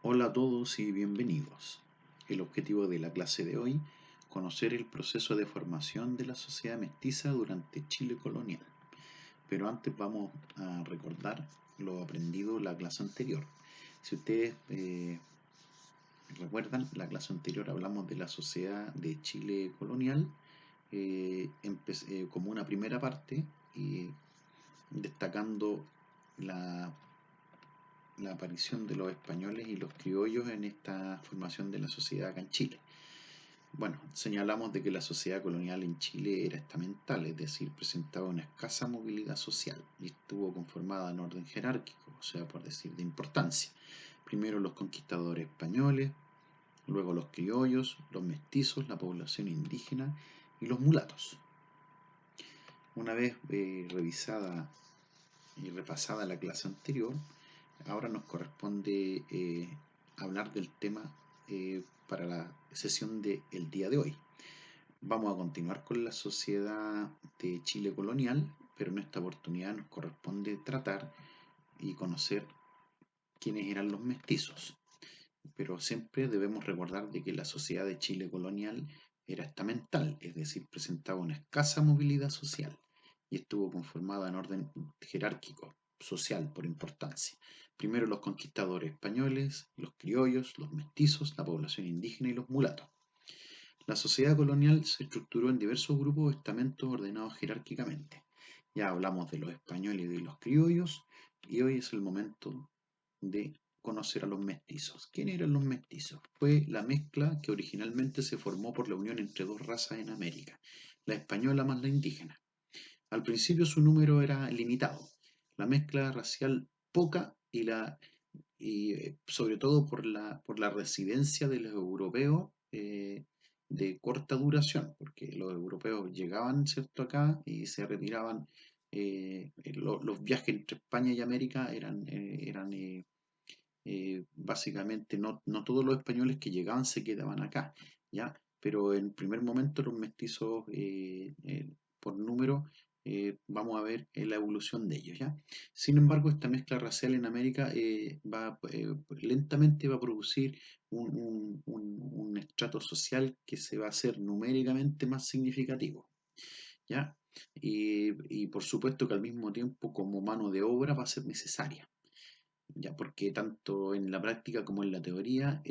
Hola a todos y bienvenidos. El objetivo de la clase de hoy, conocer el proceso de formación de la sociedad mestiza durante Chile colonial. Pero antes vamos a recordar lo aprendido en la clase anterior. Si ustedes recuerdan, la clase anterior hablamos de la sociedad de Chile colonial como una primera parte, destacando la la aparición de los españoles y los criollos en esta formación de la sociedad acá en Chile. Bueno, señalamos de que la sociedad colonial en Chile era estamental, es decir, presentaba una escasa movilidad social y estuvo conformada en orden jerárquico, o sea, por decir, de importancia. Primero los conquistadores españoles, luego los criollos, los mestizos, la población indígena y los mulatos. Una vez revisada y repasada la clase anterior, ahora nos corresponde hablar del tema para la sesión del día de hoy. Vamos a continuar con la sociedad de Chile colonial, pero en esta oportunidad nos corresponde tratar y conocer quiénes eran los mestizos. Pero siempre debemos recordar de que la sociedad de Chile colonial era estamental, es decir, presentaba una escasa movilidad social y estuvo conformada en orden jerárquico, social por importancia. Primero los conquistadores españoles, los criollos, los mestizos, la población indígena y los mulatos. La sociedad colonial se estructuró en diversos grupos o estamentos ordenados jerárquicamente. Ya hablamos de los españoles y de los criollos y hoy es el momento de conocer a los mestizos. ¿Quiénes eran los mestizos? Fue la mezcla que originalmente se formó por la unión entre dos razas en América, la española más la indígena. Al principio su número era limitado, la mezcla racial poca y sobre todo por la residencia de los europeos de corta duración, porque los europeos llegaban, ¿cierto?, acá y se retiraban. Los viajes entre España y América eran básicamente no todos los españoles que llegaban se quedaban acá, ¿ya? Pero en primer momento los mestizos por número vamos a ver la evolución de ellos, ¿ya? Sin embargo, esta mezcla racial en América lentamente va a producir un estrato social que se va a hacer numéricamente más significativo, ¿ya? Y por supuesto que al mismo tiempo como mano de obra va a ser necesaria, ya porque tanto en la práctica como en la teoría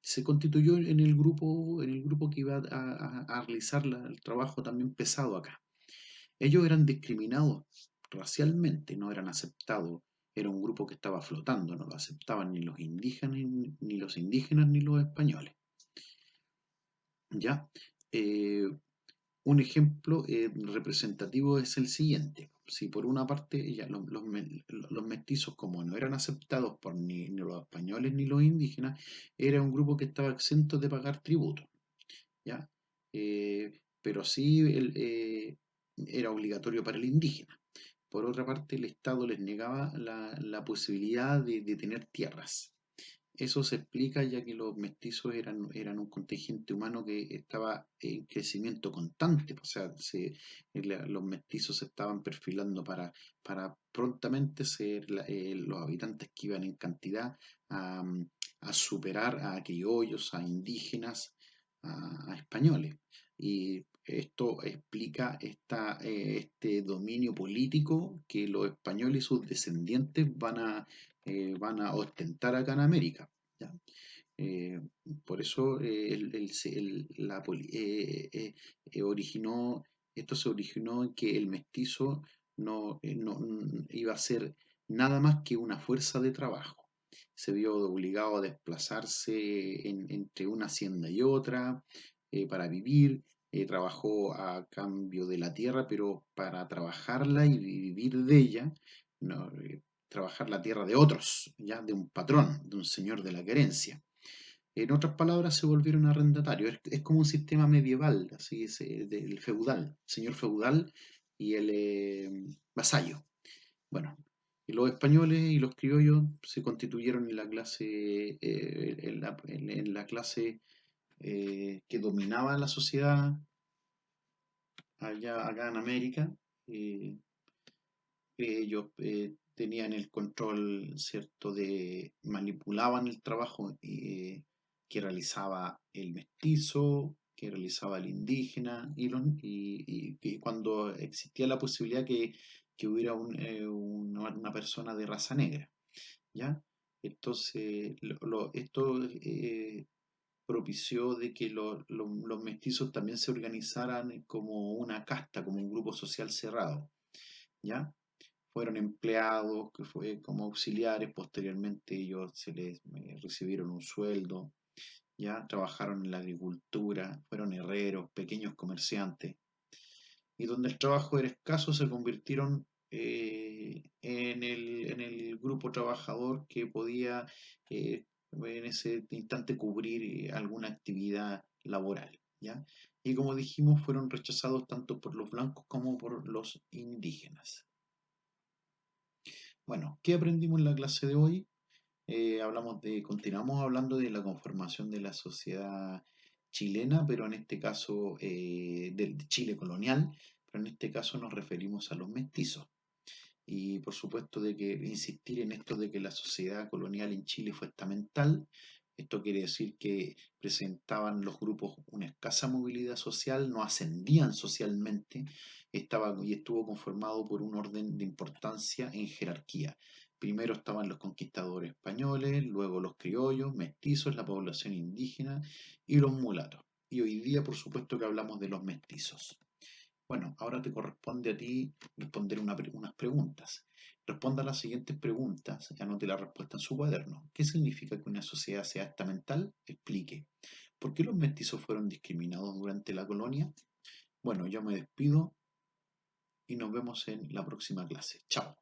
se constituyó en el grupo que iba a realizar el trabajo también pesado acá. Ellos eran discriminados racialmente, no eran aceptados, era un grupo que estaba flotando, no lo aceptaban ni los indígenas, ni los españoles. ¿Ya? Eh, un ejemplo representativo es el siguiente. Si por una parte ya los mestizos, como no eran aceptados por ni los españoles ni los indígenas, era un grupo que estaba exento de pagar tributo, ¿ya? Pero sí era obligatorio para el indígena. Por otra parte, el Estado les negaba la posibilidad de tener tierras. Eso se explica ya que los mestizos eran un contingente humano que estaba en crecimiento constante, o sea, los mestizos se estaban perfilando para prontamente ser los habitantes que iban en cantidad a, a superar a criollos, a indígenas, a españoles. Y esto explica este dominio político que los españoles y sus descendientes van a ostentar acá en América, ¿ya? Eh, por eso originó, esto se originó en que el mestizo no iba a ser nada más que una fuerza de trabajo. Se vio obligado a desplazarse entre una hacienda y otra para vivir. Trabajó a cambio de la tierra, pero para trabajarla y vivir de ella, no, trabajar la tierra de otros, ya de un patrón, de un señor de la querencia. En otras palabras, se volvieron arrendatarios. Es como un sistema medieval, así es, del feudal, señor feudal y el vasallo. Bueno, y los españoles y los criollos se constituyeron en la clase, en la clase que dominaba la sociedad allá acá en América. Ellos tenían el control, ¿cierto? Manipulaban el trabajo que realizaba el mestizo, que realizaba el indígena, y que cuando existía la posibilidad que hubiera una persona de raza negra, ¿ya? Entonces, esto propició de que los mestizos también se organizaran como una casta, como un grupo social cerrado, ¿ya? Fueron empleados, que fue como auxiliares, posteriormente ellos se les recibieron un sueldo, ya trabajaron en la agricultura, fueron herreros, pequeños comerciantes, y donde el trabajo era escaso se convirtieron en el grupo trabajador que podía en ese instante cubrir alguna actividad laboral, ¿ya? Y como dijimos, fueron rechazados tanto por los blancos como por los indígenas. Bueno, ¿qué aprendimos en la clase de hoy? Continuamos hablando de la conformación de la sociedad chilena, pero en este caso del Chile colonial, pero en este caso nos referimos a los mestizos. Y por supuesto de que insistir en esto de que la sociedad colonial en Chile fue estamental. Esto quiere decir que presentaban los grupos una escasa movilidad social, no ascendían socialmente, y estuvo conformado por un orden de importancia en jerarquía. Primero estaban los conquistadores españoles, luego los criollos, mestizos, la población indígena y los mulatos. Y hoy día, por supuesto, que hablamos de los mestizos. Bueno, ahora te corresponde a ti responder unas preguntas. Responda a las siguientes preguntas y anote la respuesta en su cuaderno. ¿Qué significa que una sociedad sea estamental? Explique. ¿Por qué los mestizos fueron discriminados durante la colonia? Bueno, yo me despido y nos vemos en la próxima clase. Chao.